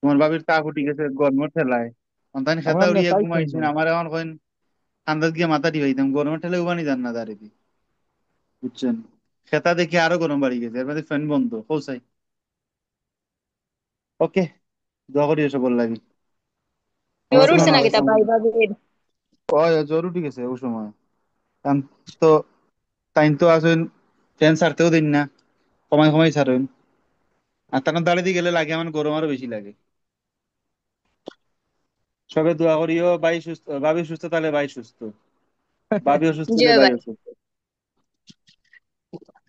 তোমার বাবির তা ফুটি গেছে গরমের ঠেলায় অন্তানি আমরা খেতা উড়িয়ে নেতাই শুনবো। ঘুমাইছেন আমার এখন কইন আন্দাজ গিয়ে মাথা দিবাইতাম গরমের ঠেলে উবানি যান না দাঁড়িয়ে বুঝছেন খেতা দেখে আরো গরম বাড়ি গেছে এর মধ্যে ফ্যান বন্ধ পৌঁছাই ওকে দোয়া করি এসব লাগি আমার জ্বর কোনো উঠছে না নাকি তা ভাই ভাবির? ওই জ্বর উঠে গেছে ওই সময় কারণ তো টাইম তো আসেন ফ্যান ছাড়তেও দিন না কমাই কমাই ছাড়েন আর তখন দাঁড়িয়ে দিয়ে গেলে লাগে আমার গরম আরো বেশি লাগে সবে দোয়া করিও ভাই সুস্থ ভাবি সুস্থ তাহলে ভাই সুস্থ ভাবি অসুস্থ জি হলে ভাই ভাই। অসুস্থ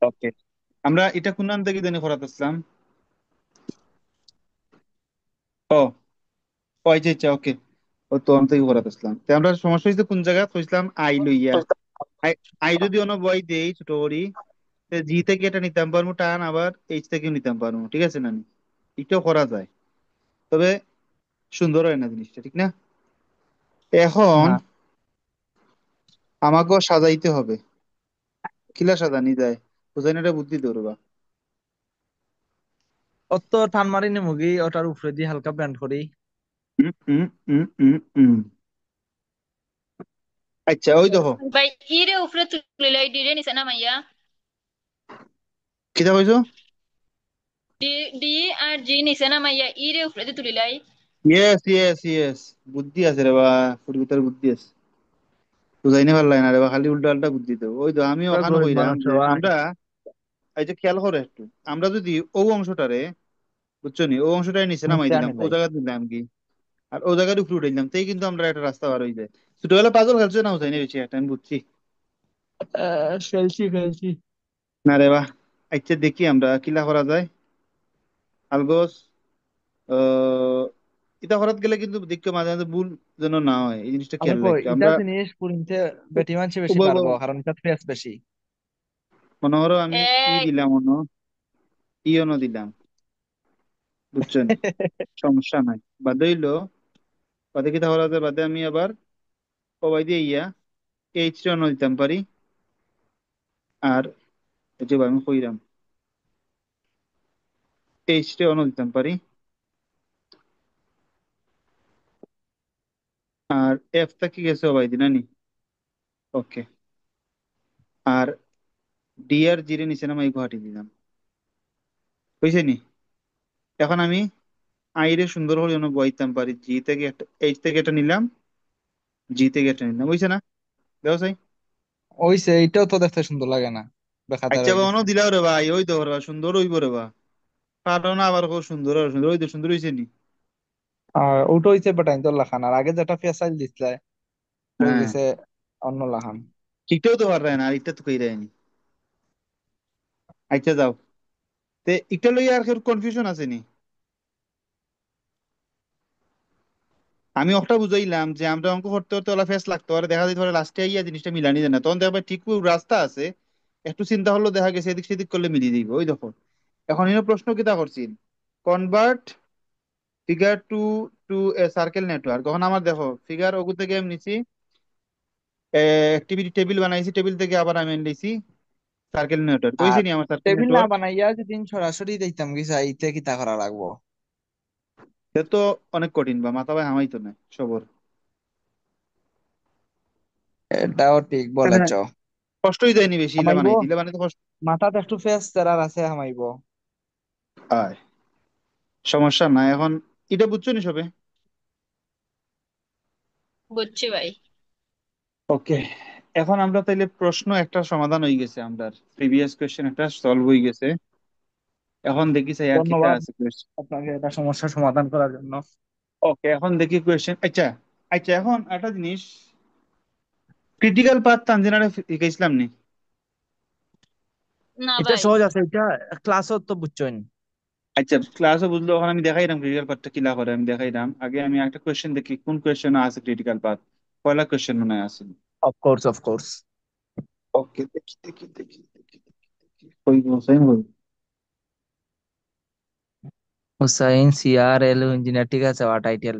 ওকে আমরা এটা কোন নাম থেকে জানি করাতে আসলাম ও ও আচ্ছা আচ্ছা ওকে ও তো আমি থেকে করাতে আসলাম তো আমরা সমস্যা হয়েছে কোন জায়গায় কইছিলাম আই লইয়া আই আই যদি অন্য বই দেই ছোট করি জি থেকে এটা নিতাম পারবো টান আবার এইচ থেকেও নিতাম পারবো ঠিক আছে না এটাও করা যায় তবে সুন্দর হয় না জিনিসটা ঠিক না এখন না, আমাকেও সাজাইতে হবে কিলা সাজানি যায় বুঝাই না এটা বুদ্ধি ধরবা অত টান মারি নি মুগি ওটার উপরে দিয়ে হালকা ব্যান্ড করি। উম, উম, উম, উম, উম। আচ্ছা ওই দেখো ভাই ইরে উপরে তুলিলাই ডিরে নিচে নামাইয়া। কিতা কইছো ডি ডি আর জি নিচে নামাইয়া ইরে উপরে দিয়ে তুলিলাই। ইয়েস ইয়েস ইয়েস বুদ্ধি আছে রে বা ফুটবিতার বুদ্ধি আছে বুঝাই না ভালো লাগে না রে বা খালি উল্টা পাল্টা বুদ্ধি তো ওই তো আমি পুরা ওখানে গরিব কইরাম মানুষ যে ভাই। আমরা এই যে খেয়াল করো একটু আমরা যদি ও অংশটারে বুঝছো নি ও অংশটারে নিচে নামাই নিচে দিলাম আনি ও লাই। জায়গা দিলাম কি আর ও জায়গার উপরে উঠে দিলাম তাই কিন্তু আমরা একটা রাস্তা পার হয়ে যায় ছোটবেলা পাজল খেলছো না বুঝাই না বেশি একটা আমি বুঝছি খেলছি খেলছি। না রে বা আচ্ছা দেখি আমরা কিলা করা যায় আলগোস আহ এটা করাত গেলে কিন্তু দেখতে মাঝে মাঝে ভুল যেন না হয় এই জিনিসটা আমি খেয়াল কই রাখতো ইটা আমরা জিনিস পুরিনতে বেটি মানছে বেশি পারবো উব- কারণ এটা ফেস বেশি। মনে করো আমি ই এই দিলাম ইয়নো দিলাম বুঝছো নি সমস্যা নাই বাদে হইলো বাদে কি তাহলে বাদে আমি আবার সবাই দিয়ে ইয়া এইচ টা অন্য দিতাম পারি আর এই যে আমি কইরাম এইচ টা অন্য দিতাম পারি আর এফ টা কি গেছে সবাই দিনা নি ওকে আর ডি আর জিরে নিচে নামাই গুয়াহাটি দিলাম বুঝছে নি এখন আমি আইরে সুন্দর করে যেন বইতাম পারি জি থেকে একটা এইচ থেকে একটা নিলাম জি থেকে একটা নিলাম বুঝছে না দেখো সাই ওইসে এইটাও তো দেখতে সুন্দর লাগে না, বেকায়দা আচ্ছা রয়ে অন্য গেছে। দিলাও রে ভাই ওই তো রে বা সুন্দর হইব রে বা কারণ আবার খুব সুন্দর আর সুন্দর ওই তো সুন্দর হয়েছে নি আর ওটা হইছে বেটাইন তোর লাখান, আর আগে যেটা ফেসাইল দিছিলে হয়ে হ্যাঁ গেছে অন্য লাখান। ঠিকটাও তো পার না আর এটা তো কই রায়নি আচ্ছা যাও তে এটা লইয়া আর কনফিউশন আছে নি আমি ওটা বুঝাইলাম যে আমরা অঙ্ক করতে করতে ওলা ফেস লাগতো আর দেখা যেতে পারে লাস্টে আইয়া জিনিসটা মিলানি যায় না তখন দেখবে ঠিক রাস্তা আছে একটু চিন্তা হলো দেখা গেছে এদিক সেদিক করলে মিলিয়ে দিব ওই দেখো এখন এর প্রশ্ন কিতা করছি convert figure to a circle network তখন আমার দেখো ফিগার ওগু থেকে আমি নিছি অ্যাক্টিভিটি টেবিল বানাইছি টেবিল থেকে আবার আমি নিছি সার্কেল নেটওয়ার্ক কইছি আর নি আমার সার্কেল টেবিল না নেটওয়ার্ক বানাইয়া যদি সরাসরি দিতাম কি চাইতে কি তা করা লাগবো? সে তো অনেক কঠিন বা মাথা ভাই হামাইতো না সবর এটাও ঠিক হ্যাঁ বলেছ। কষ্টই দেয়নি বেশি ইলা হামাইবো, বানাই দিলে বানাইতে কষ্ট মাথাতে একটু ফেস তেরার আছে, হামাইবো। হয় সমস্যা নাই এখন এটা বুঝছো নি সবে বুঝছি ভাই। ওকে এখন আমরা তাইলে প্রশ্ন একটা সমাধান হয়ে গেছে আমরা প্রিভিয়াস কোয়েশ্চেন একটা সলভ হয়ে গেছে এখন দেখি স্যার আর কিটা ধন্যবাদ আছে কোয়েশ্চেন আপনাকে এটা সমস্যার সমাধান করার জন্য। ওকে এখন দেখি কোয়েশ্চেন আচ্ছা আচ্ছা এখন একটা জিনিস ক্রিটিক্যাল পাথ তানজিনারে শিখাইছিলাম নি না এটা ভাই। সহজ আছে, এটা ক্লাসও তো বুঝছেন। আচ্ছা ক্লাসে বুঝলো এখন আমি দেখাইলাম ক্রিটিক্যাল পাথটা কিলা করে আমি দেখাইলাম আগে আমি একটা কোয়েশ্চেন দেখি কোন কোয়েশ্চেন আছে ক্রিটিক্যাল পাথ পয়লা কোয়েশ্চেন মনে হয় আছে অফকোর্স অফকোর্স। ওকে দেখি দেখি দেখি দেখি দেখি কই গো হই হুসাইন সিআর এল ইঞ্জিনিয়ার, ঠিক আছে ওয়া টাইটেল।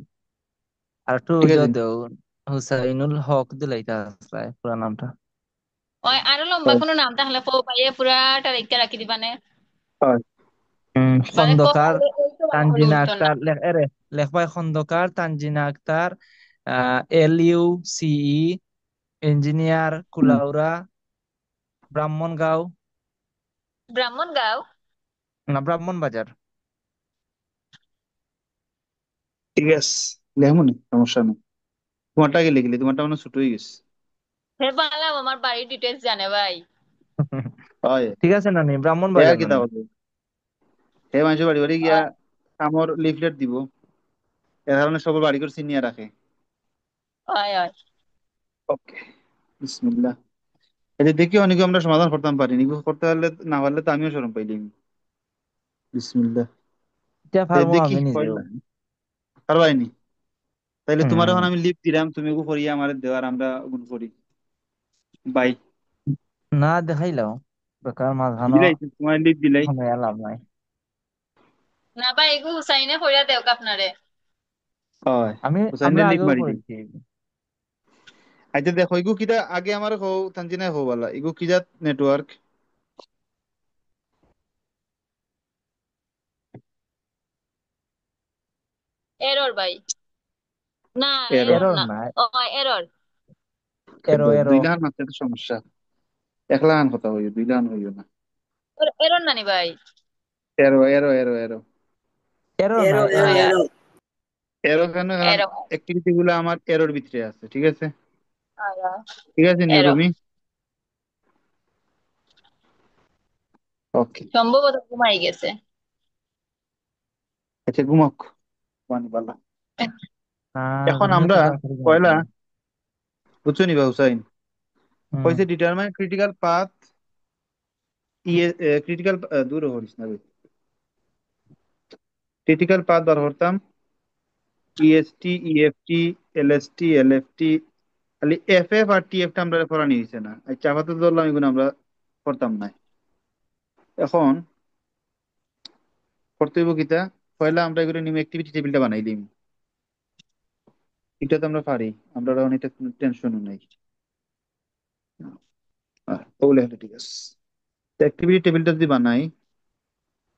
আর একটু ঠিক আছে দেও, হুসাইনুল হক দিলাইতা আসলে পুরা নামটা। ওই আরো লম্বা কোনো নাম তাহলে পাইয়ে পুরাটা রেখে রাখি দিবানে। হয় মানে খন্দকার। ভালো করে তানজিনা উঠতো না। আক্তার এরে লেখবাই খন্দকার, তানজিনা আক্তার, LUCE, ইঞ্জিনিয়ার হুম, কুলাউড়া, ব্রাহ্মণগাঁও, ব্রাহ্মণগাঁও। না ব্রাহ্মণবাজার। ঠিক আছে, লেমন সমস্যা নেই। তোমারটা আগে লিখলে, তোমারটা মনে হয় ছোট হয়ে গেছে। হে বালাম আমার বাড়ির ডিটেলস জানে ভাই। হয়। ঠিক আছে নানি, এ আর ব্রাহ্মণবাজার কি তা নানি। বলবো, হে মানুষের বাড়ি বাড়ি গিয়া কামর লিফলেট দিব, এ কারণে সবার বাড়ি করে চিনিয়ে রাখে। হয় হয়। ওকে, বিসমিল্লাহ। এটা দেখি অনেকে আমরা সমাধান করতাম পারিনি, করতে পারলে, না পারলে তো আমিও শরম পাইলি। বিসমিল্লাহ। এটা তো পারবো দেখি আমি নিজেও। পয়লা, পারবাইনি? তাইলে তোমার হুম। এখন আমি লিপ দিলাম, তুমি গো করিয়া আমার দেওয়ার, আমরা গুণ করি। বাই। না দেখাইলাও, বেকার মাঝখানো দিলাই তো, তোমার লিপ দিলাই। সময় লাভ নাই। না ভাই এগু হুসাইনে কইরা দেও আপনারে। হয়, আমরা হুসাইনের লিপ আগেও মারি দিই। করেছি। আচ্ছা দেখো, ইগু কিটা আগে আমার হো, তানজিনা হো বলা, ইগু কিজাত নেটওয়ার্ক। এরর ভাই। না এরর। এরর এরর না। না, ও এরর। এরো এরো। দুই লাখ মাত্র তো সমস্যা, এক লাখ কথা হইও, দুই লাখ হইও না। এরর নানি ভাই। এরো এরো এরো এরো। এরো না, এরো এরো এরো। আয়া এরো এরো কেন? কারণ এরো অ্যাক্টিভিটি গুলো আমার এরোর ভিতরে আছে, ঠিক আছে? আয়া ঠিক আছে এরো নিয়রমি। ওকে। সম্ভবত ঘুমাই গেছে। আচ্ছা ঘুমক, পানি পালা। না, এখন ঘুমলে আমরা তো তাড়াতাড়ি ঘুমাইতে পয়লা, হয়। বুঝছো নি বা হুসাইন, হুম। হয়েছে ডিটারমাইন ক্রিটিক্যাল পাথ, ইয়ে ক্রিটিক্যাল, দূর হরিস না, ক্রিটিক্যাল পাথ বার করতাম, ইএসটি, ইএফটি, এলএসটি, এলএফটি, খালি এফ এফ আর টি এফটা আমরা পড়া নিয়েছে না, আচ্ছা আপাতত ধরলাম এগুলো আমরা করতাম না। এখন করতে হইব কিতা, পয়লা আমরা এগুলো নিয়ে অ্যাক্টিভিটি টেবিলটা বানাই দিই। এটা তো আমরা পারি, আমরা অনেকটা টেনশনও নাই। ওগুলো হলে ঠিক আছে। অ্যাক্টিভিটি টেবিলটা যদি বানাই,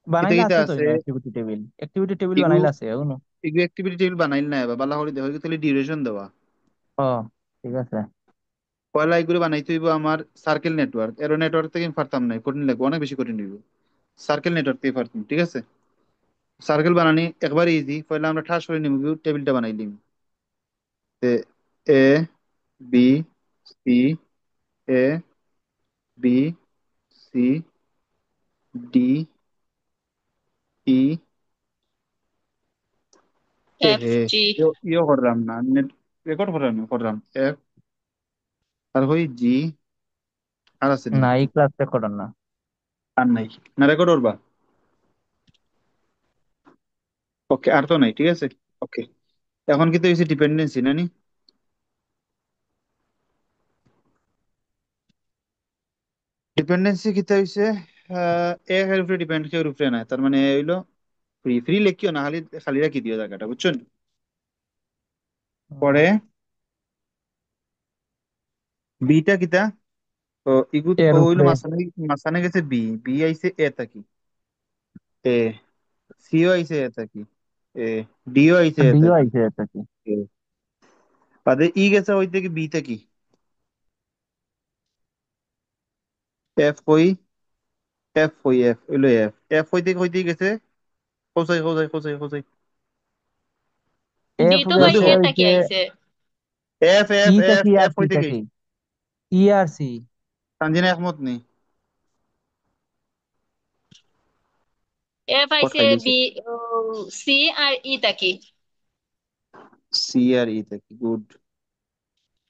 কিতা বানাইলে কিতা আছে তো আছে, এটা অ্যাক্টিভিটি টেবিল, অ্যাক্টিভিটি টেবিল এগু বানাইলে আছে এগুলো। এগু অ্যাক্টিভিটি টেবিল বানাইল না, এবার বালা করে দেখো তাহলে ডিউরেশন দেওয়া। ও ঠিক আছে। পয়লা এগুলো বানাইতে হইব আমার সার্কেল নেটওয়ার্ক, এরো নেটওয়ার্ক থেকে আমি পারতাম না, কঠিন লাগবে, অনেক বেশি কঠিন হইব। সার্কেল নেটওয়ার্ক থেকে পারতাম, ঠিক আছে? সার্কেল বানানি একবার ইজি, পয়লা আমরা ঠাস করে নিব, টেবিলটা বানাই নিব। A B C, A B C, D E, F হে জি। ইয়ে করলাম না, নেট রেকর্ড করলাম না, করলাম এফ, আর হই জি, আর আছে নি? না, এই ক্লাস রেকর্ড না। আর নাই, না রেকর্ড করবা? ওকে, আর তো নাই, ঠিক আছে। ওকে, এখন কিন্তু হয়েছে ডিপেন্ডেন্সি নানি, ডিপেন্ডেন্সি কিতা হইছে, এক এর উপরে ডিপেন্ড, কেউ উপরে নাই, তার মানে হইলো ফ্রি ফ্রি লেখিও না, খালি খালি রাখি দিও জায়গাটা, বুঝছেন? হুম। পরে বিটা কিতা, তো ইগু এর ও হইলো উপরে। মাঝখানে, মাঝখানে গেছে বি, বি আইছে এ থাকি, এ সিও আইছে এ থাকি, এ ডিও আইছে এ ডিও থাকি, আইছে এটা কি? এ বাদে ই গেছে ওই থেকে বি থাকি, এফ কই, এফ কই, এফ হইলো এফ, এফ হইতে গেছে কোসাই কোসাই কোসাই কোসাই, ডি এফ তো ভাই জলদি গেছে কর। এ ওই তাকি যে আইছে। এফ ই এফ এফ থাকি আর এফ সি হইতে থাকি, গেছে। ই আর সি। তানজিনা একমত নেই, এফ কট আইছে খাইলিছে। বি ও সি আর ই তাকি। সি আর ই থাকি, গুড।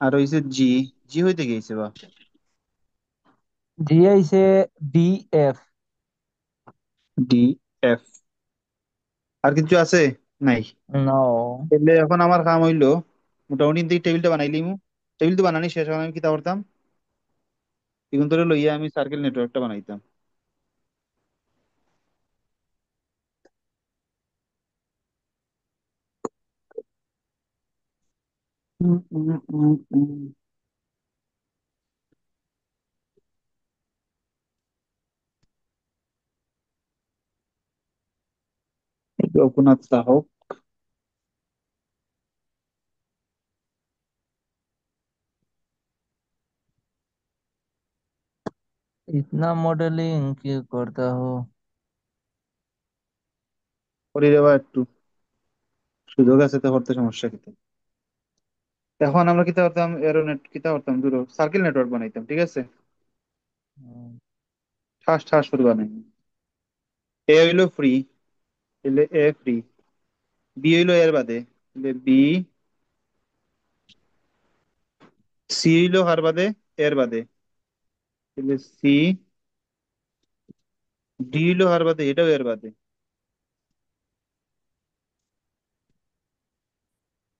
আর হইছে জি, জি হইতে গেছে বা, জি আইছে ডি এফ। D F. আর কিছু আছে? নাই। নো। তাহলে এখন আমার কাম হইলো, মোটামুটি কিন্তু এই টেবিলটা বানাইলিম, টেবিল তো বানানি শেষ, এখন আমি কি করতাম, এখন তোরে লইয়া আমি সার্কেল নেটওয়ার্কটা বানাইতাম। রঘুনাথ সাহক। इतना मॉडलिंग क्यों करता हो? করি রে বা একটু সুযোগ আছে তো করতে, সমস্যা কি? এখন আমরা কিতা করতাম, এরোনেট কিতা করতাম, ধরো সার্কেল নেটওয়ার্ক বানাইতাম, ঠিক আছে? हम्म, ঠাস ঠাস করে বানাই। এ হইলো ফ্রি, তাহলে এ ফ্রি। বি হইলো এর বাদে, তাহলে বি। সি হইলো কার বাদে? এর বাদে, তাহলে সি। ডি হইলো কার বাদে? এটাও এর বাদে।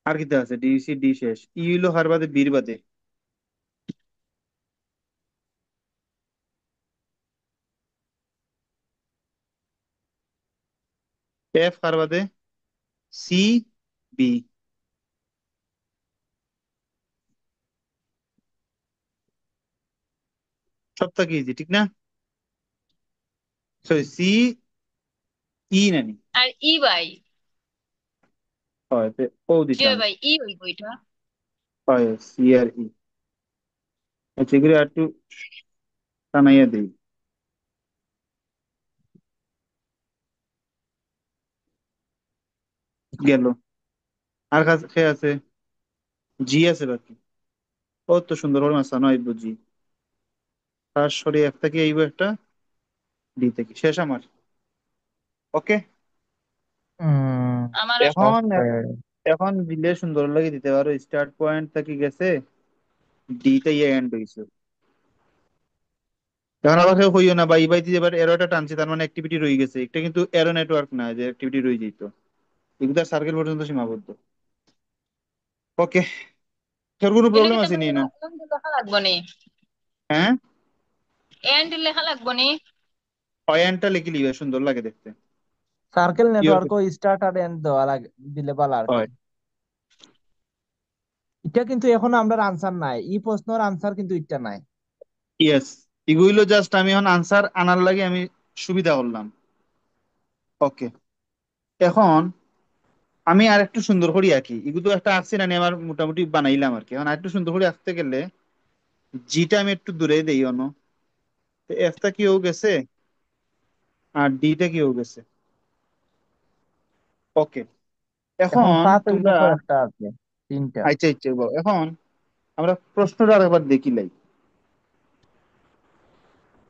আর কিতা আছে? ডি সি ডি শেষ। ই হইলো কার বাদে? বির বাদে। এফ কার বাদে? C B. সব থেকে ইজি, ঠিক না? সরি, সি ই নানি আর ই ভাই, হয় ও জি দিতাম। ভাই, ই হইব এটা। হয় সি আর ই। আচ্ছা, এগুলো আর একটু টানাইয়া দিই। গেল। আর কাছে খেয়ে আছে, জি আছে বাকি। ও তো সুন্দর করে মাসানো আইব জি। তার সরি এফ থেকে আইব একটা, ডি থেকে শেষ আমার। ওকে। আমারও এখন okay. এখন দিলে সুন্দর লাগে দিতে পারো, স্টার্ট পয়েন্ট থেকে গেছে ডি তে এন্ড হইছে। এখন আবার কেউ হইও না বা এই বাইতে এবার এরোটা টানছে, তার মানে অ্যাক্টিভিটি রয়ে গেছে, এটা কিন্তু এরো নেটওয়ার্ক না যে অ্যাক্টিভিটি রয়ে যেত। এগুলো সার্কেল পর্যন্ত সীমাবদ্ধ। ওকে। তোর কোনো এনে প্রবলেম কিতা আছে নি করবো, না? এন্ড লেখা লাগবো নি? হ্যাঁ, এন্ড লেখা লাগবো নি? অয়ানটা লিখে লিবে, সুন্দর লাগে দেখতে। সার্কেল ইয়োর নেটওয়ার্ক স্টার্ট আর এন্ড দেওয়া লাগে, দিলে ভালো আর কি। হয়। এটা কিন্তু এখন আমরা আনসার নাই, এই প্রশ্নের আনসার কিন্তু এটা নাই। ইয়েস, এগুলো জাস্ট আমি এখন আনসার আনার লাগে আমি সুবিধা করলাম। ওকে। এখন আমি আর একটু সুন্দর করি আঁকি, এগুলো একটা আঁকছি না, আমি আমার মোটামুটি বানাইলাম আর কি। এখন আর একটু সুন্দর করে আঁকতে গেলে জিটা আমি একটু দূরে দেই অন্য। এফটা কি হয়ে গেছে, আর ডিটা কি হয়ে গেছে। ওকে। এখন এখন পাঁচ হইলো তোমরা, কয়েকটা আছে, তিনটা। আচ্ছা ইচ্ছে এখন আমরা প্রশ্নটা আরেকবার দেখি লাই।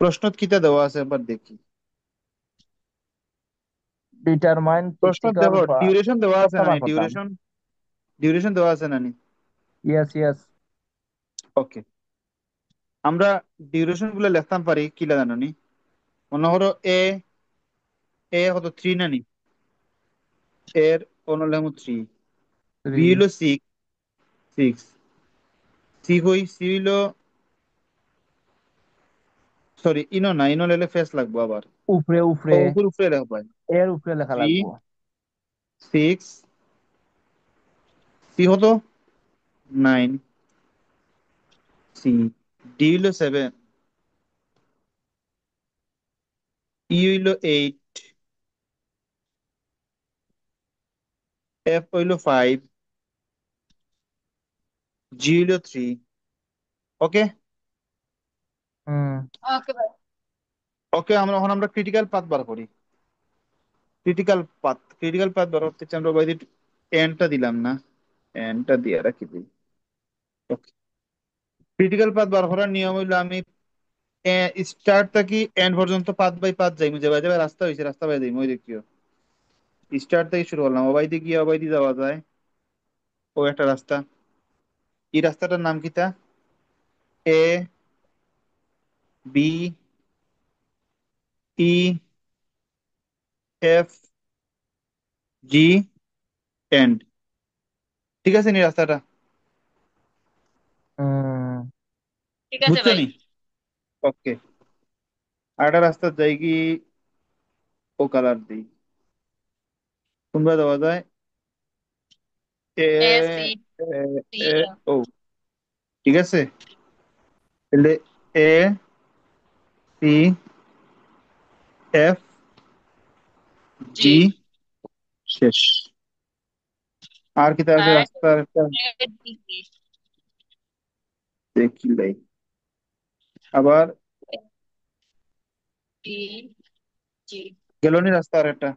প্রশ্ন কিতা দেওয়া আছে একবার দেখি। ডিটারমাইন প্রশ্ন ক্রিটিক্যাল দেখো, ডিউরেশন দেওয়া আছে কতটা না? বার করতাম? ডিউরেশন, ডিউরেশন দেওয়া আছে না? Yes yes. ওকে। আমরা ডিউরেশন গুলো লিখতাম পারি কি লাগানো নি? মনে করো এ, এ কত 3 না নি? এর অনুলেম 3। থ্রি। বি হইলো 6, 6। সি হই, সি হইলো, সরি ইনো না, ইনো লেলে ফেস লাগবো আবার। উপরে ও উপরে, উপর উপরে লেখা পাই। এর উপরে লেখা 3, লাগবো। 6। সি কত? 9। সি। ডি হইলো 7। ই হইলো 8। এফ হইলো 5। জি হইলো 3। ওকে। হুম। ওকে ভাই। ওকে, আমরা এখন আমরা ক্রিটিক্যাল পাথ বার করি। ক্রিটিক্যাল পাথ, ক্রিটিক্যাল পাথ বার করতে চাই আমরা বাইরে। এনটা দিলাম না, এনটা দিয়ে রাখি দিই। ওকে। ক্রিটিক্যাল পাথ বার করার নিয়ম হইলো আমি স্টার্ট থেকে এন্ড পর্যন্ত পাথ বাই পাথ যাই, যে বাই যাবে রাস্তা হয়েছে রাস্তা বাই যাই, মই দেখিও। স্টার্ট থেকে শুরু করলাম, অবাইদি গিয়ে অবাইদি যাওয়া যায়, ও একটা রাস্তা। এই রাস্তাটার নাম কিতা? A, B, E, F, G, and. ঠিক আছে নি রাস্তাটা? হুম। ঠিক আছে বুঝছো ভাই। নি? ওকে। আর একটা রাস্তা যাই কি, ও কালার দিই, তোমরা দেওয়া যায় এ, এ সি এ, সি এ, ও। ঠিক আছে, তাহলে এ, সি, এফ, জি। জি, শেষ। আর কি আছে আর রাস্তার একটা? ডিগ্রি। দেখি লাই আবার ডি জি। গেলনি রাস্তা আর একটা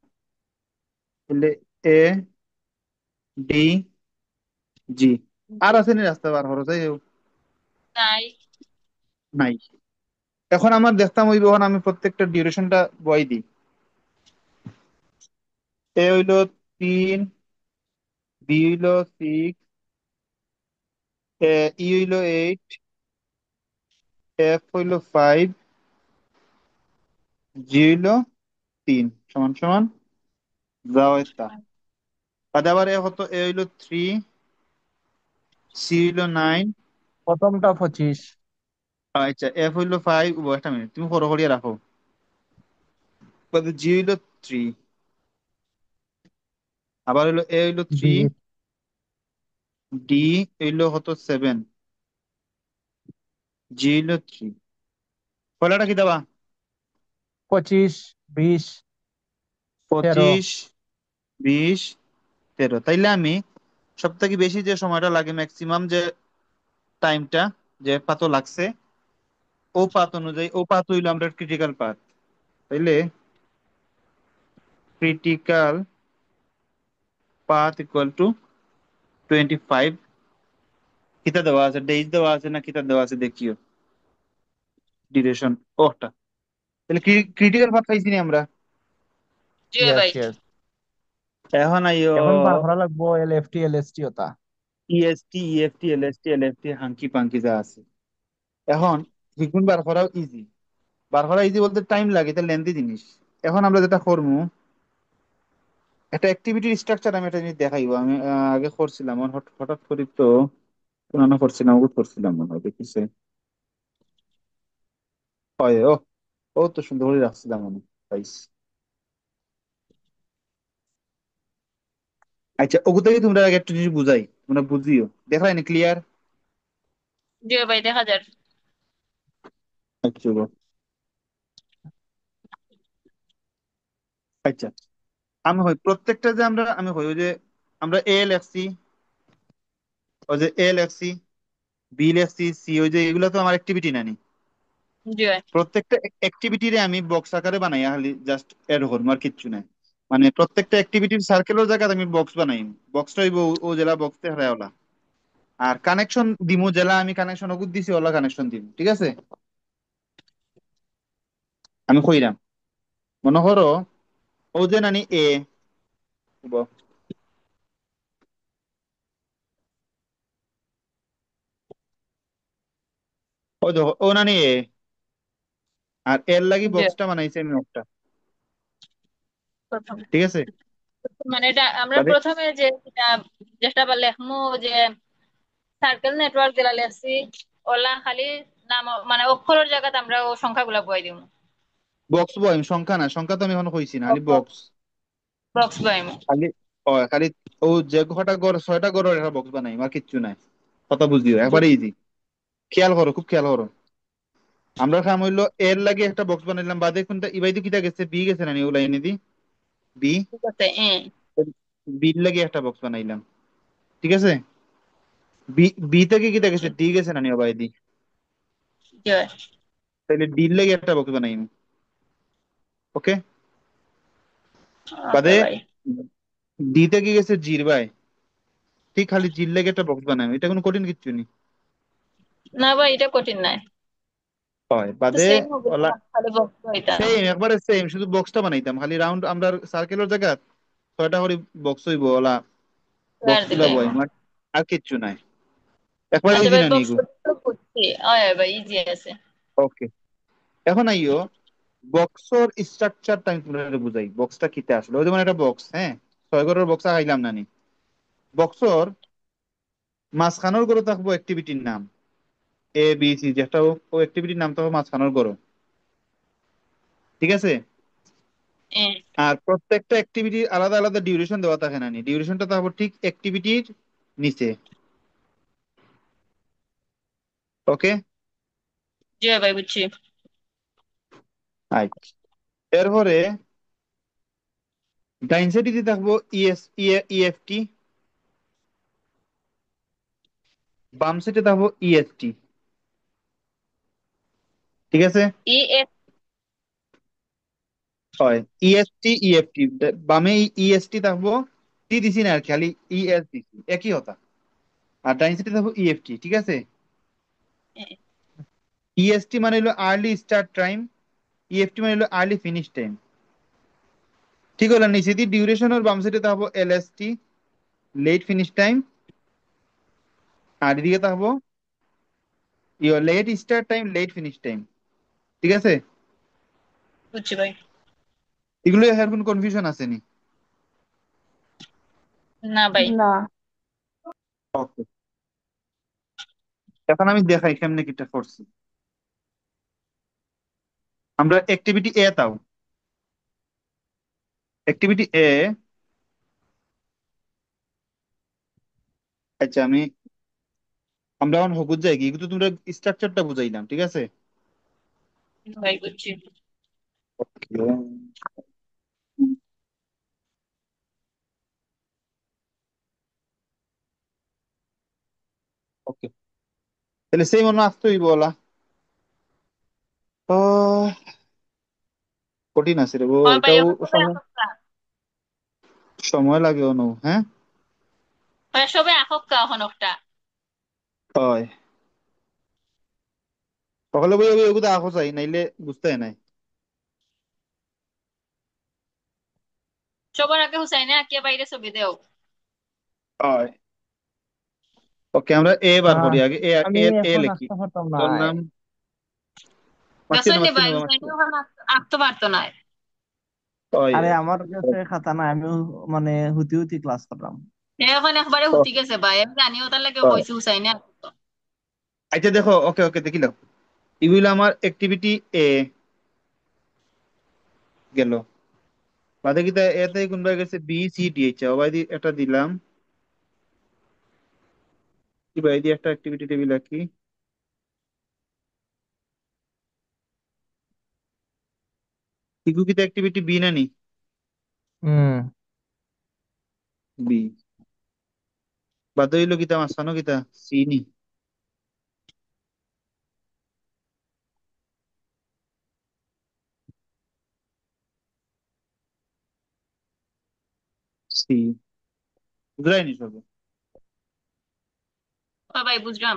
বললে এ ডি জি। আর আসেনি রাস্তা বার হরো যাই হোক, নাই। নাই। এখন আমার দেখতাম ওই যখন আমি প্রত্যেকটা ডিউরেশনটা বই দিই। এ হইলো 3, বি হইলো 6, ই হইলো 8, এফ হইলো 5, জি হইলো 3 সমান সমান যাও তা। বাদে আবার এ হইলো 3, সি হইলো 9। প্রথমটা 25। আচ্ছা, এফ হইলো 5, একটা মিনিট তুমি হরো হরিয়া রাখো। বাদে জি হইলো 3, আবার হইলো এ হইলো ডি 3, ডি হইলো 7, জি হইলো 3। পয়লাটা কি দেবা? 25, 20, 13। 25, 20, 13। তাইলে আমি সব থেকে বেশি যে সময়টা লাগে, ম্যাক্সিমাম যে টাইমটা যে পাতো লাগছে, ও পাত অনুযায়ী ও পাত হইলো আমরা ক্রিটিক্যাল পাথ। তাইলে ক্রিটিক্যাল পাথ ইকুয়াল টু 25। কিতা দেওয়া আছে, ডেজ দেওয়া আছে না কিতা দেওয়া আছে দেখিও। ডিউরেশন ওটা। তাহলে ক্রিটিক্যাল পাথ পাইছি নি আমরা। জি ইয়েস, ভাই। ইয়েস। এখন আইও এখন বার করা লাগবো এলএফটি এলএসটি ওটা। ইএসটি ইএফটি এলএসটি এলএফটি হাঙ্কি পাঙ্কি যা আছে। এখন হিকুন বার করাও ইজি। বার করা ইজি বলতে টাইম লাগে, এটা লেন্দি জিনিস। এখন আমরা যেটা করবো, একটা অ্যাক্টিভিটির স্ট্রাকচার আমি এটা জিনিস দেখাইবো। আমি আগে করছিলাম, আমার হঠাৎ করি তো পুরানো করছিলাম, ওগুলো করছিলাম মনে হয় দেখিছে। হয় ও, ও তো সুন্দর করে রাখছিলাম মনে হয়, পাইছি। আচ্ছা, ওগুলো থেকে তোমরা আগে একটা জিনিস বুঝাই, তোমরা বুঝিও, দেখাই না ক্লিয়ার। জি ভাই দেখা যাক। আচ্ছা গো। আচ্ছা, আমি হই প্রত্যেকটা যে আমি হই ওই যে আমরা এ লেখছি, ওই যে এ লেখছি, বি লেখছি, সি, ওই যে এগুলো তো আমার অ্যাক্টিভিটি নানি। জি ভাই। প্রত্যেকটা অ্যাক্টিভিটিরে আমি বক্স আকারে বানাই, খালি জাস্ট এর হরম আর কিচ্ছু নাই। মানে প্রত্যেকটা অ্যাক্টিভিটির সার্কেলের জায়গায় আমি বক্স বানাই। বক্সটা হইব ও জেলা বক্সতে হারায় ওলা। আর কানেকশন দিমু জেলা, আমি কানেকশন ওগুত দিছি ওলা কানেকশন দিম, ঠিক আছে। আমি কইরাম, মনে করো ও যে নানি এ, ও দেখো ও নানি এ, আর এর লাগি জি। বক্সটা বানাইছি আমি একটা, প্রথম ঠিক আছে। মানে এটা আমরা বাদে প্রথমে যে যেটা যেটা বা লেখমু, যে সার্কেল নেটওয়ার্ক যেটা লেখছি, ওলা খালি নাম মানে অক্ষরের জায়গাতে আমরা ও সংখ্যাগুলা বই দিব। বক্স বয় সংখ্যা না, সংখ্যা তো আমি এখন কইছি না, খালি বক্স। বক্স বইম। খালি ও খালি ও যে কটা গড়, 6টা গড়ের একটা বক্স বানাই, আর কিচ্ছু নাই। কথা বুঝিও, একবারে ইজি। খেয়াল করো, খুব খেয়াল করো। আমরা কাম হইলো এর লাগে একটা বক্স বানাইলাম, বাদে কোনটা ইবাইতে কিটা গেছে, বি গেছে না নি ও লাইনে দি, বি, ঠিক আছে। বির লাগে একটা বক্স বানাইলাম, ঠিক আছে। বি, বি থেকে কিটা গেছে, ডি গেছে না নি ও বাই দি, জি। তাহলে ডির লাগে একটা বক্স বানাইম। ওকে। ওকে বাদে ভাই। ডি থেকে গেছে জির বাই, ঠিক খালি জির লাগে একটা বক্স বানাইম, এটা কোনো কঠিন কিচ্ছু নেই। না ভাই এটা কঠিন নাই। হয় তো বাদে সেম হবে ওলা না, খালি বক্স হইতাম। সেম, একবারে সেম, শুধু বক্সটা বানাইতাম খালি রাউন্ড, আমরা সার্কেলের জায়গা 6টা করে বক্স হইব ওলা, আর বক্স গুলা দিলে। বয় আর কিচ্ছু নাই। একবারে আচ্ছা ইজি ভাই না বক্স নিগো। তো বুঝছি। আয় ভাই ইজি আছে। ওকে। এখন আইও বক্সর স্ট্রাকচারটা আমি তোমাদের বুঝাই, বক্সটা কিতে আসলে। ওই যেমন একটা বক্স, হ্যাঁ, 6 ঘরের বক্স আইলাম নানি। বক্সর মাঝখানোর গরো থাকবো অ্যাক্টিভিটির নাম, এ বি সি, যেটা ও অ্যাক্টিভিটির নাম থাকবো মাঝখানোর গরো, ঠিক আছে। হ্যাঁ। আর প্রত্যেকটা অ্যাক্টিভিটির আলাদা আলাদা ডিউরেশন দেওয়া থাকে নানি, ডিউরেশনটা থাকবো ঠিক অ্যাক্টিভিটির নিচে। ওকে। জি ভাই বুঝছি। আচ্ছা, এরপরে ডাইন সাইডে দিয়ে থাকবো ইএফটি, বাম সাইডে থাকবো ইএসটি। ঠিক আছে? E S. হয় ইএসটি ইএফটি, বামে ইএসটি থাকবো, টি দিছি না আর খালি ইএস দিছি, একই কথা। আর ডাইন সাইডে থাকবো ইএফটি। ঠিক আছে? ইএসটি মানে হলো আর্লি স্টার্ট টাইম, ইএফটি মানে হলো আর্লি ফিনিশ টাইম। ঠিক হলো? নিচে দিয়ে ডিউরেশন ওর বাম সাইডে থাকবো এলএসটি, লেট ফিনিশ টাইম। আর এদিকে থাকবো late start time, late finish time. ঠিক আছে? বুঝছি ভাই। এগুলো এর কোনো কনফিউশন আছে নি? না ভাই। না। ওকে, এখন আমি দেখাই কেমনে কিটা করছি। আমরা অ্যাক্টিভিটি এ তাও, অ্যাক্টিভিটি এ। আচ্ছা, আমরা এখন হকুত যাই কি, কিন্তু তোমরা স্ট্রাকচারটা বুঝাইলাম। ঠিক আছে? ভাই বুঝছি। ওকে, ওকে, তাহলে সেই মনে আসতেই বলা কঠিন আছে রে বউ, হয় ভাই, এটাও এখন সবাই সময় আহক্কা। সময় লাগে অনু, হ্যাঁ। হয় সবাই আহক্কা এখন একটা। হয়, সকালে বই ওই ওগুলো আঁকো চাই, নাইলে বুঝতে নাই। সবার আগে হুসাইনে আঁকিয়া বাইরে ছবি দেও। হয়, ওকে, আমরা এ বার আহ করি আগে। এ আমি এ এ এখন লিখি। আসতে পারতাম না। ওর নাম মার্সিনো, দেখছেন নি ভাই, মার্সিনো, হুসাইনে মার্সিনো। ওখানে আঁকতে পারতো না। হয়, আরে আমার কাছে খাতা নাই, আমি মানে হুতি হুতি ক্লাস করলাম। সে এখন একবারে হুতি গেছে ভাই, আমি জানিও তার লাগে হয়। কইছি হুসাইনে আঁকতো। আচ্ছা দেখো, ওকে ওকে দেখিল, এগুলো আমার অ্যাক্টিভিটি এ গেল। বাদে কি এতে কোনবা গেছে বি সি ডি, এইচ ওবাই দি একটা দিলাম। কি ভাই দি একটা অ্যাক্টিভিটি টেবিল রাখি। ইগু কি অ্যাক্টিভিটি বি না নি? হুম। বি। বাদ হইলো কিতা মাঝখানো কিতা সি নি? সি বুঝলাই নি সব? হয় ভাই বুঝলাম।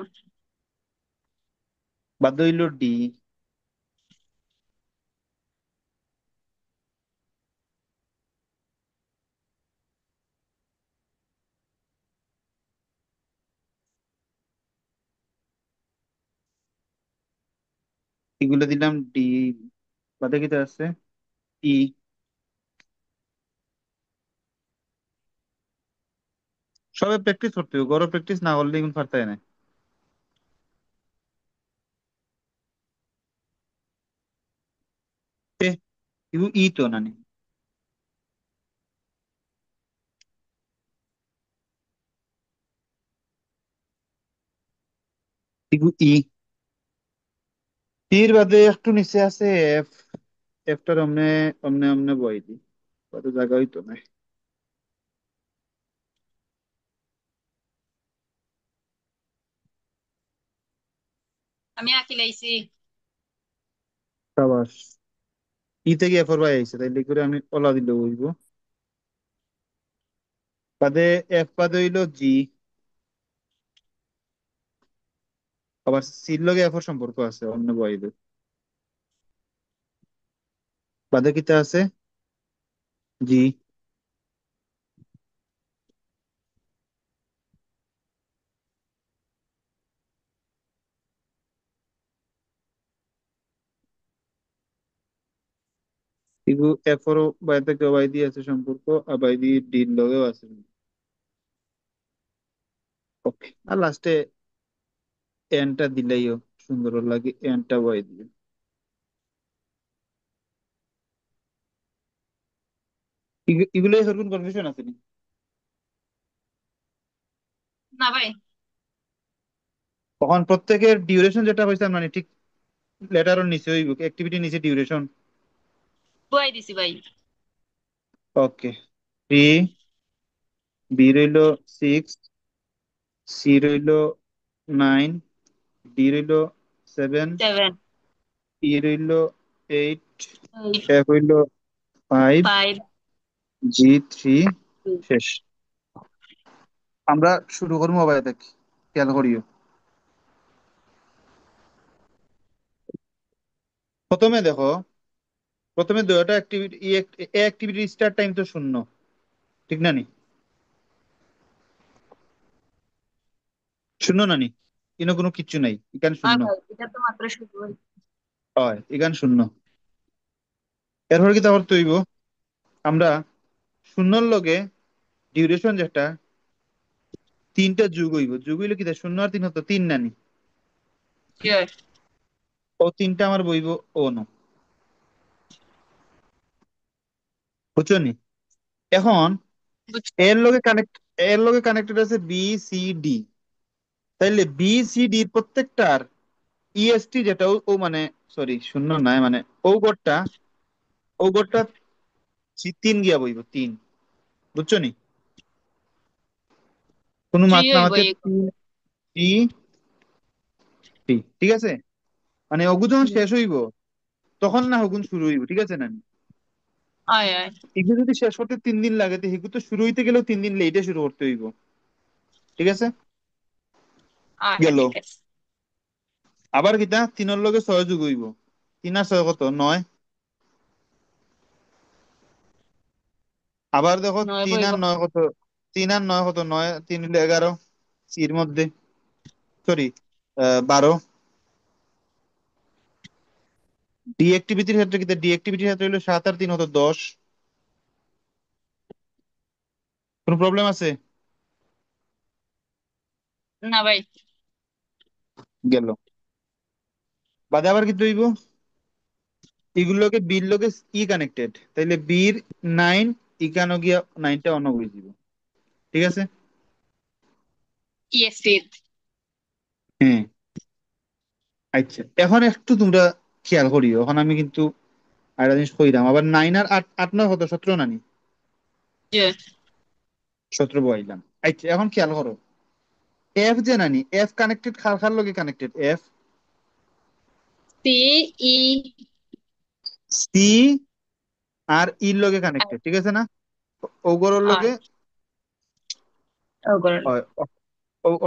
বাদ হইলো ডি। এগুলো দিলাম ডি। বাদে কিতা আছে? ই। সবে প্র্যাকটিস করতে হবে, গড় প্র্যাকটিস না করলে এখন পারতাই না। এ, ইগু ই তো নানি। ইগু ই। টির বাদে একটু নিচে আছে এফ। এফটার অমনে অমনে অমনে বই দি, কত জায়গা হইতো না। আমি আঁকি লাইছি। সাবাস। ই থেকে এফ এর বাই আইছে, তাইলে করে আমি ওলা দিলে বুঝবো। বাদে এফ বাদে হইলো জি। আবার সির লগে এফ এর সম্পর্ক আছে, অন্য বই দে। বাদে কিতা আছে? জি। ইগু এফ এর বাই থেকে বাই দিয়ে আছে সম্পর্ক, আর বাই দিয়ে ডির লগেও আছে। ওকে, আর লাস্টে এনটা দিলেইও সুন্দর লাগে, এনটা বাই দিয়ে। এগুলো কোন কনফিউশন আছে নি? না ভাই। তখন প্রত্যেকের ডিউরেশন যেটা হয়েছে মানে ঠিক লেটারের নিচে হইব, অ্যাক্টিভিটি নিচে ডিউরেশন। বুয়াই দিছি ভাই। ওকে, থ্রি, বি রইল সিক্স, সি রইল নাইন, ডি রইল সেভেন, 7, ই রইল এইট, 8, এফ হইল ফাইভ, 5, জি থ্রি। 2. শেষ। আমরা শুরু করবো মোবাইল থেকে, খেয়াল করিও। প্রথমে দেখো, প্রথমে দুটো অ্যাক্টিভিটি, এ অ্যাক্টিভিটি স্টার্ট টাইম তো শূন্য, ঠিক না নি? শূন্য না নি? কিন্তু কোনো কিচ্ছু নাই, এখানে শূন্য। ভাই এটা তো মাত্র শুরু হয়েছে। হয়, এখানে শূন্য। এরপর কি তারপর তৈব আমরা শূন্যর লগে ডিউরেশন যেটা, তিনটা যুগ হইব। যুগ হইলে কি তা, শূন্য আর তিন হতো তিন নানি। Sure. ও তিনটা আমার বইব ও ন, বুঝছো নি? এখন বুঝছো? এর লগে কানেক্টেড আছে বি সি ডি। তাইলে বি সি ডি প্রত্যেকটার ইএসটি যেটা ও ও মানে, সরি শূন্য নাই মানে, ও গড়টা, ও গড়টা তিন গিয়া বইব তিন, বুঝছো নি? কোনো 3 মাত হইব নামাতে এখন। তিন, টি, টি, ঠিক আছে? মানে অগু যখন শেষ হইব তখন না হগুন শুরু হইব, ঠিক আছে না? আয় আয় এগুলো যদি শেষ করতে 3 দিন লাগে তো এগুলো তো শুরু হইতে গেলেও 3 দিন লেটে শুরু করতে হইব, ঠিক আছে? আয়, গেল। ঠিক আছে। আবার কিতা তিনের লগে ছয় যুগ হইব। তিন আর ছয় কত, নয়। আবার দেখো 9 তিন হইব। আর নয় কত, তিন আর নয় কত, নয় তিন হইলো 11, সির মধ্যে, সরি 12। ডিএক্টিভিটির ক্ষেত্রে কিতা, ডিএক্টিভিটির ক্ষেত্রে হইলো 7 আর 3 হতো 10। কোনো প্রবলেম আছে? না ভাই। গেল। বাদে আবার কি হইব, এগুলোকে বির লগে ই কানেক্টেড, তাইলে বির 9, ইকানো গিয়া 9টা অন হয়ে যাব, ঠিক আছে? Yes fit. হ্যাঁ। আচ্ছা, এখন একটু তোমরা খেয়াল করিও, এখন আমি কিন্তু আরেকটা জিনিস কইরাম। আবার 9 আর 8, 8 9 কত, 17 নানি? যে 17 বইলাম। আচ্ছা এখন খেয়াল করো, এফ যে নানি, এফ কানেক্টেড খার খার লগে connected, F C E C R ইর লগে কানেক্টেড, ঠিক আছে না? ওগরের আই লগে ওগর। হয়,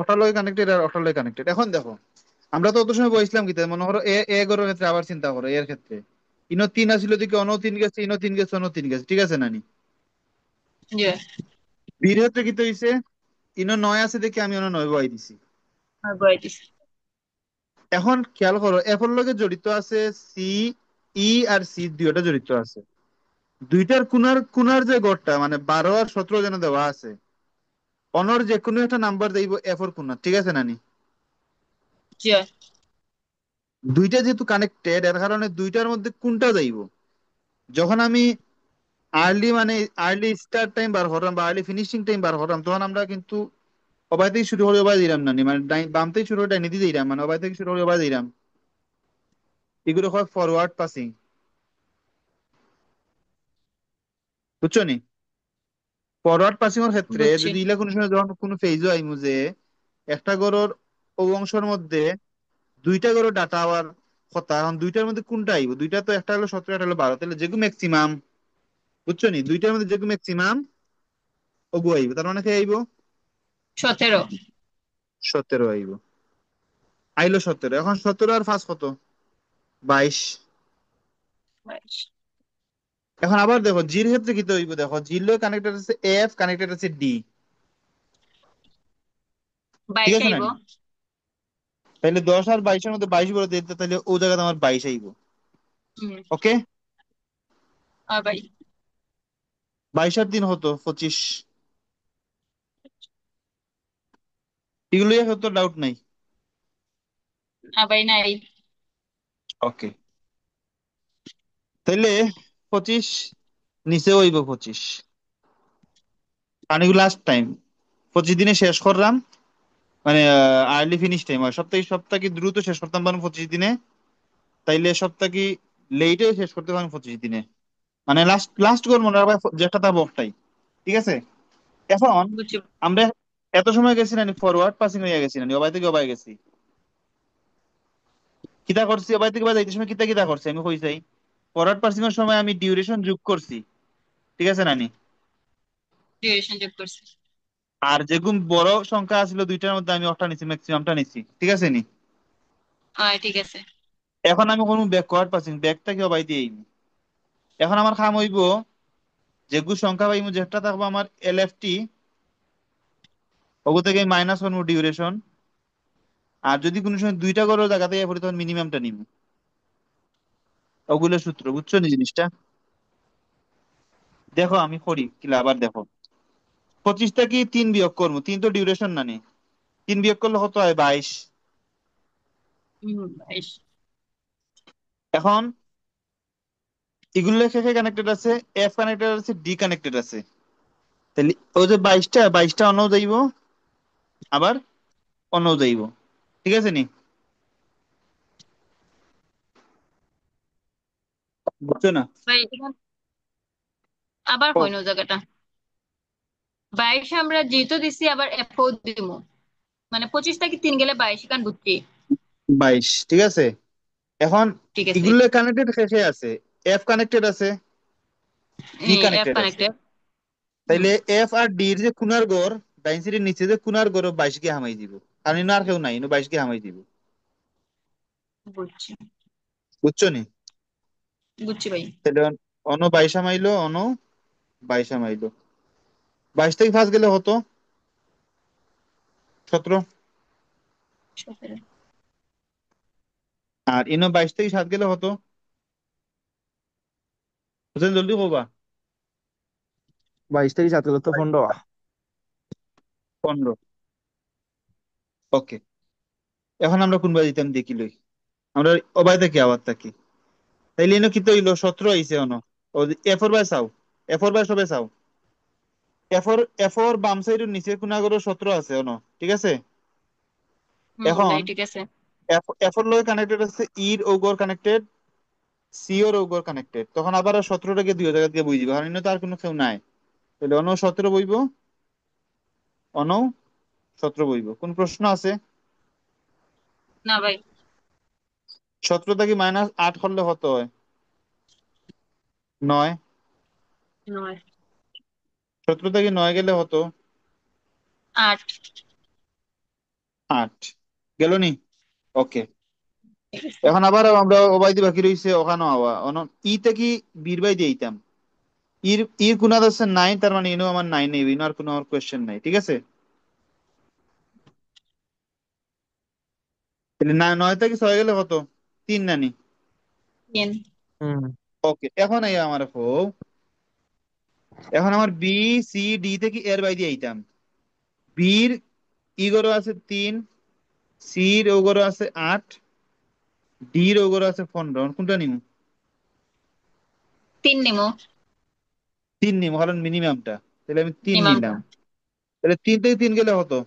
ওটার লগে কানেক্টেড আর ওটার লগে কানেক্টেড। এখন দেখো, আমরা তো অত সময় বলছিলাম কি মনে করো এ এ গরের ক্ষেত্রে আবার চিন্তা করো, এর ক্ষেত্রে ইনো তিন আসিল দিকে, অন তিন গেছে, ইনো তিন গেছে, অন তিন গেছে, ঠিক আছে নানি? যে বীর ক্ষেত্রে কি হইছে, ইনো 9 আছে দেখে আমি অন 9 বই দিছি। গইতিস। এখন খেয়াল করো, এফ এর লগে জড়িত আছে সি, ই আর সি দুইটা জড়িত আছে। দুইটার কুনার কুনার যে গড়টা মানে 12 আর 17 যেন দেওয়া আছে, অনর যে কোনো একটা নাম্বার দেব এফ এর কুনার, ঠিক আছে নানি? যে দুইটা যেহেতু কানেক্টেড, এর কারণে দুইটার মধ্যে কোনটা যাইব, যখন আমি আর্লি মানে আর্লি স্টার্ট টাইম বার করলাম বা আর্লি ফিনিশিং টাইম বার করলাম, তখন আমরা কিন্তু অবাই থেকে শুরু করে অবাই দিলাম নানি, মানে বাম থেকে শুরু করে ডাইনি দিয়ে দিলাম, মানে অবাই থেকে শুরু করে অবাই দিলাম। এগুলো হয় ফরওয়ার্ড পাসিং, বুঝছো নি? ফরওয়ার্ড পাসিং এর ক্ষেত্রে বুঝছি। যদি ইলা কোনো সময় যখন কোনো ফেজও আইমু যে একটা গরুর ও অংশের মধ্যে দুইটা গরুর ডাটা আবার কথা, এখন দুইটার মধ্যে কোনটা আইব? দুইটা তো, একটা হলো 17, একটা হলো 12, তাহলে যেগু ম্যাক্সিমাম, বুঝছো নি? দুইটার মধ্যে যেগু ম্যাক্সিমাম ওগু আইব, তার মানে কি আইব? 17। 17 আইব। আইলো 17, এখন 17 আর 5 কত, 22। এখন আবার দেখো জির ক্ষেত্রে কি হইব, দেখো জির লগে কানেক্টেড আছে এফ, কানেক্টেড আছে ডি, ঠিক 22 আছে না আইব। নি? তাহলে 10 আর 22-এর মধ্যে 22 বলে দিতে, তাহলে ও জায়গাতে আমার 22 আইব। হুম। ওকে, ভাই। 22 আর 3 হতো 25। এগুলোই হতো, ডাউট নাই। ভাই নাই। ওকে, তাইলে 25 নিচে হইব 25, কারণ এগুলো লাস্ট টাইম 25 দিনে শেষ করলাম, মানে আর্লি ফিনিশ টাইম হয় সপ্তাহে, সপ্তাহে দ্রুত শেষ করতাম পারেন 25 দিনে, তাইলে সপ্তাহে লেটে শেষ করতে পারেন 25 দিনে, মানে লাস্ট লাস্ট গোল মনে রাখবা যেটা তা বকটাই, ঠিক আছে? এখন বুঝছি। আমরা এত সময় গেছি না ফরওয়ার্ড পাসিং হয়ে গেছি না অবাই থেকে অবাই গেছি। কিতা করছি অবাই থেকে অবাই যাইতে সময় কিতা কিতা করছি আমি কই চাই। ফরওয়ার্ড পাসিং এর সময় আমি ডিউরেশন যোগ করছি, ঠিক আছে নানি? ডিউরেশন যোগ করছি। আর যেগুলো বড় সংখ্যা আছিল দুইটার মধ্যে আমি একটা নিছি, ম্যাক্সিমামটা নিছি, ঠিক আছে নি? ঠিক আছে। এখন আমি কোনো ব্যাকওয়ার্ড পাসিং ব্যাকটা কি অবাই দিই। এখন আমার কাম হইব যেগুলো সংখ্যা পাইমু যেটা থাকবো আমার এলএফটি, ওগু থেকে মাইনাস করবো ডিউরেশন। আর যদি কোনো সময় দুইটা গড়ের জায়গাতে ইয়ে পড়ি তখন মিনিমামটা নিব। ওগুলো সূত্র বুঝছো নি জিনিসটা? দেখো আমি করি কিলা আবার দেখো। 25 থেকে 3 বিয়োগ করবো, 3 তো ডিউরেশন না নি, 3 বিয়োগ করলে কত হয় 22। 22। এখন এগুলো শেষে কানেক্টেড আছে, এফ কানেক্টেড আছে, ডি কানেক্টেড আছে। তাহলে ওই যে 22টা অন্য যাইব, আবার অন্য যাইব, ঠিক আছে নি? বুঝছো না? ভাই আবার ও হইনো জায়গাটা। 22 আমরা যেহেতু দিছি আবার এফও দিমু, মানে 25 থেকে 3 গেলে 22 কান বুঝছি। 22, ঠিক আছে। এখন ঠিক আছে। এগুলো কানেক্টেড শেষে আছে, এফ কানেক্টেড আছে, ডি এফ কানেক্টেড আছে। কানেক্টেড। তাইলে এফ আর ডি এর যে কুনার গড়, ডাইন সাইডের নিচে যে কুনার গড় 22 কে হামাই দিব। কারণ ইনো আর কেউ নাই, ইনো 22 কে হামাই দিব। বুঝছি। বুঝছো নি? বুঝছি ভাই। তাহলে অন 22 হামাইলো, অন 22 হামাইলো। 22 থেকে 5 গেলে হতো 17। 17। আর ইনো 22 থেকে 7 গেলে হতো, বুঝছেন? জলদি কবা। 22 থেকে 7 তো 15। 15। ওকে, এখন আমরা কোন বাই দিতাম দেখি লই। আমরা অবাই থেকে আবার থাকি। তাইলে ইনো কি হইলো 17 আইছে অন। ও এফোর বাই চাও, এফোর বাই সবে চাও। এফোর এফোর বাম সাইডের নিচে কুনা গড় 17 আছে অন, ঠিক আছে? এখন ভাই ঠিক আছে। এফোর লগে কানেক্টেড আছে, ইর ওগর কানেক্টেড, সি ওর ওগর কানেক্টেড। তখন আবার 17টাকে 2 জায়গা দিয়ে বই দিব, কারণ ইনো তার কোনো কেউ নাই। তাহলে অন 17 বইব, অন 17 বইব। কোন প্রশ্ন আছে? না ভাই। 17 থেকে -8 করলে হতো হয় 9। নয়। 17 থেকে 9 গেলে হতো 8। 8। গেল নি? ওকে। ঠিক আছে। এখন আবার আমরা ওবাইদি বাকি রইছে ওখানে হওয়া ই থেকে বীর বাই দিয়ে দিতাম। ইর ইর কোনাদ আছে 9, তার মানে ইনো আমার 9 নেই, ইনো আর কোনো আমার কোয়েশ্চেন নাই, ঠিক আছে? তাহলে 9 থেকে 6 গেলে হতো 3 নানি। 10। হুম। ওকে, এখন এই আমার এখন আমার বি সি ডি থেকে এর বাই দিয়ে আইতাম। বির ইগরো আছে 3, সির ওগরো আছে 8, ডির ওগরো আছে 15। কোনটা নিম? 3 নিমো। 3 নিম, কারণ মিনিমামটা। তাহলে আমি 3 মিনিমামটা। নিলাম। তাহলে 3 থেকে 3 গেলে হতো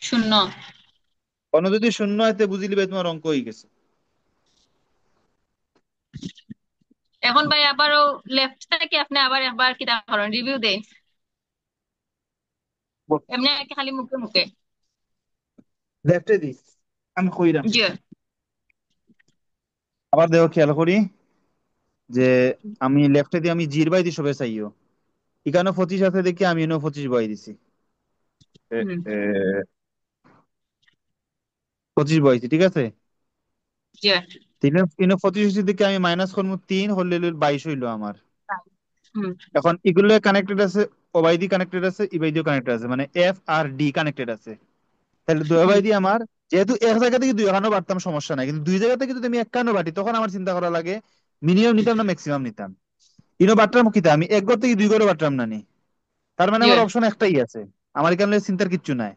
0। অন্য, যদি শূন্য হইতে বুঝিলি ভাই তোমার অঙ্ক হয়ে গেছে। এখন ভাই আবারও লেফট থেকে আপনি আবার একবার কি করেন, রিভিউ দেন। এমনি কি খালি মুখে মুখে? লেফটে দিস, আমি কইরাম। জি। আবার দেখো খেয়াল করি যে আমি লেফটে দিয়ে আমি জির বাই দি সবে চাইও। এখানে 25 আছে দেখি আমি এনে 25 বই দিছি। হুম। 25 বইছি, ঠিক আছে? জি। তিনে তিনে 25 হইছে দেখি আমি মাইনাস করবো 3 হলে 22 হইলো আমার। হুম। এখন এগুলো কানেক্টেড আছে, ওবাইদি কানেক্টেড আছে, ইবাইদিও কানেক্টেড আছে, মানে এফ আর ডি কানেক্টেড আছে। তাহলে দুই হুম। ওবাইদি আমার, যেহেতু এক জায়গা থেকে দুই এখানেও বাড়তাম সমস্যা নাই, কিন্তু দুই জায়গা থেকে যদি আমি এক কানো বাটি তখন আমার চিন্তা করা লাগে মিনিমাম নিতাম না ম্যাক্সিমাম নিতাম। ইনো বাট্টাম কিতা আমি এক ঘর থেকে দুই ঘরে বাট্টাম না নি। তার মানে জি। আমার অপশন একটাই আছে, আমার এখানে চিন্তার কিচ্ছু নাই।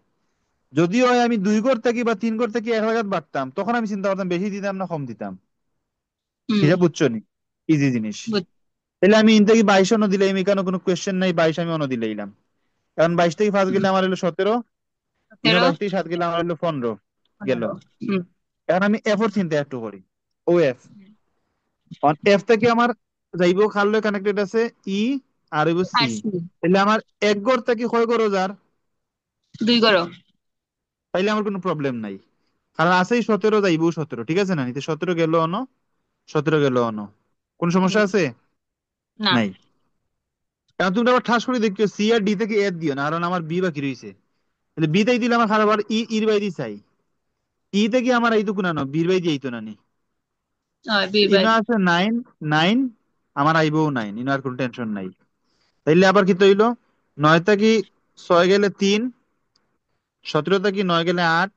যদিও হয় আমি 2 ঘর থেকে বা 3 ঘর থেকে এক জায়গায় বাটতাম, তখন আমি চিন্তা করতাম বেশি দিতাম না কম দিতাম। হুম। এটা বুঝছো নি? ইজি জিনিস। বুঝ- তাহলে আমি ইন থেকে 22 অন্য দিলে, আমি কেন কোনো কোয়েশ্চেন নাই, 22 আমি অন্য দিলেইলাম। কারণ 22 থেকে 5 গেলে আমার হলো 17, ইনো 13। 22 থেকে 7 গেলে আমার হলো 15 গেল। 15। হুম। এখন আমি এফ ওর চিন্তা একটু করি। ও এফ, অন এফ থেকে আমার যাইব খাল কানেক্টেড আছে ই আর হইব সি। আর সি তাহলে আমার এক গড় থেকে কয় গড় যার, 2 করো। তাইলে আমার কোনো প্রবলেম নাই। কারণ আছেই 17, যাইবও 17, ঠিক আছে না? নিতে 17 গেল অন, 17 গেল অন, কোন সমস্যা হুম, আছে? না। নাই। এখন তুমি আবার ঠাস করে দেখছো সি আর ডি থেকে এড দিও না, কারণ আমার বি বাকি রয়েছে। তাহলে বি তাই দিলে আমার খারাপ, আর ইর বাইরে চাই। ই থেকে আমার এই তো কুনানো বির বাইরে এই তো নানি। B by. ইনো আছে 9, 9, আমার আইবও 9, ইনো আর কোনো টেনশন নাই। তাইলে আবার কি তৈলো, 9 থেকে 6 গেলে 3, 17 থেকে 9 গেলে 8,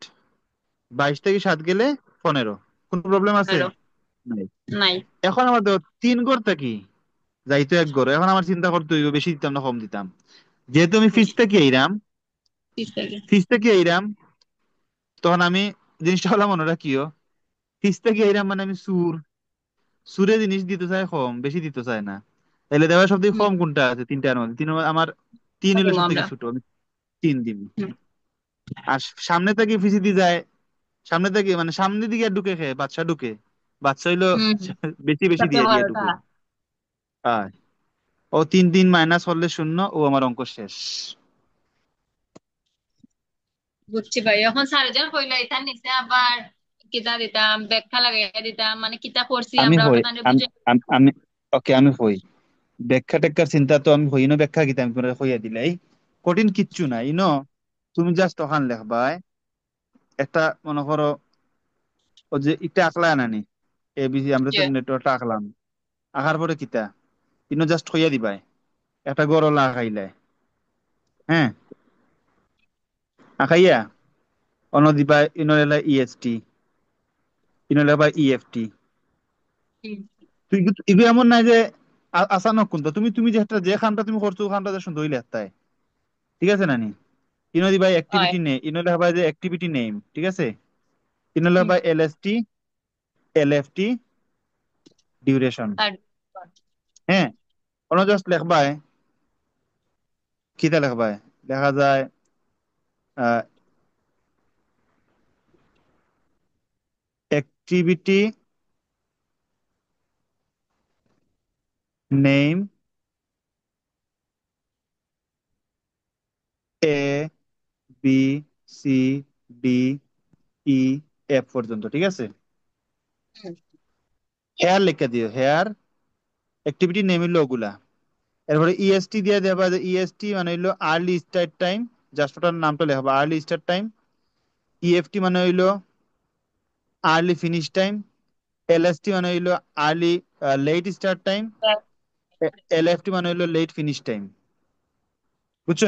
22 থেকে 7 গেলে 15। কোন প্রবলেম আছে? হ্যালো। নাই। নাই। এখন আমার দেখো 3 গড় থাকি যাইতো 1 গড়, এখন আমার চিন্তা করতে হইব বেশি দিতাম না কম দিতাম। যেহেতু আমি ফিস থেকে এইরাম, 30 থেকে। ফিস থেকে এইরাম, তখন আমি জিনিসটা হলো মনে রাখিও, ফিস থেকে এইরাম মানে আমি সুরে জিনিস দিতে চাই কম, বেশি দিতে চাই না। তাহলে দেওয়ার সব থেকে হুম, কম কোনটা আছে তিনটার মধ্যে? তিন আমার 3 কত হলো দিব সব থেকে আমরা? ছোট, আমি 3 দিব। হুম, আর সামনে থেকে ফিসি দিয়ে যায়, সামনে থেকে মানে সামনের দিকে আর ঢুকে খেয়ে বাচ্চা ঢুকে, বাচ্চা হইলো হুম, বেশি বেশি সবচেয়ে দিয়ে দিয়ে বড়টা। ঢুকে। আয়, ও 3 মাইনাস করলে 0, ও আমার অঙ্ক শেষ। বুঝছি ভাই, এখন স্যার যা কইলা ইতার নিচে আবার কিতা দিতাম, ব্যাখ্যা লাগাইয়া দিতাম, মানে কিতা করছি আমি আমরা হই, ওটা তাহলে আমি বুঝে। আমি আমি- ওকে আমি হই, ব্যাখ্যা টেক্কার চিন্তা তো আমি হই না, ব্যাখ্যা কিতা আমি তোমার হইয়া দিলাই, কঠিন কিচ্ছু নাই তুমি জাস্ট ওখান লেখবা একটা, মনে করো ও যে একটা আকলা আনানি, এবিসি আমরা তো যে, নেটওয়ার্কটা আঁকলাম, আঁকার পরে কিতা জাস্ট হইয়া দিবাই একটা গরলা আঁকাইলে, হ্যাঁ, আঁকাইয়া অন্য দিবা এলা ইএসটি, লেখবা ইএফটি। হুম, তুই এগুলো এমন নাই যে আসানক কোনটা, তুমি তুমি যে খানটা তুমি করছো ওখানটা যে সুন্দর হইলে একটাই, ঠিক আছে নানি? দিবা হয়। অ্যাক্টিভিটি নেম, লেখবা যে অ্যাক্টিভিটি নেম, ঠিক আছে? হুম, লেখবা এলএসটি, এলএফটি, ডিউরেশন। আর হ্যাঁ, অন্য জাস্ট লেখবা কিতা লেখবা, লেখা যায় activity name A B C D E F পর্যন্ত, ঠিক আছে? হুম, হেয়ার লিখে দিও, হেয়ার অ্যাক্টিভিটি নেম হইলো ওগুলা। এরপরে ইএসটি দিয়ে দেবা, যে ইএসটি মানে হইলো আর্লি স্টার্ট টাইম, জাস্ট ওটার নামটা লেখবা আর্লি স্টার্ট টাইম। ইএফটি মানে হইলো আর্লি ফিনিশ টাইম। এলএসটি মানে হইলো early late start time. LFT মানে হইলো লেট ফিনিশ টাইম। বুঝছো?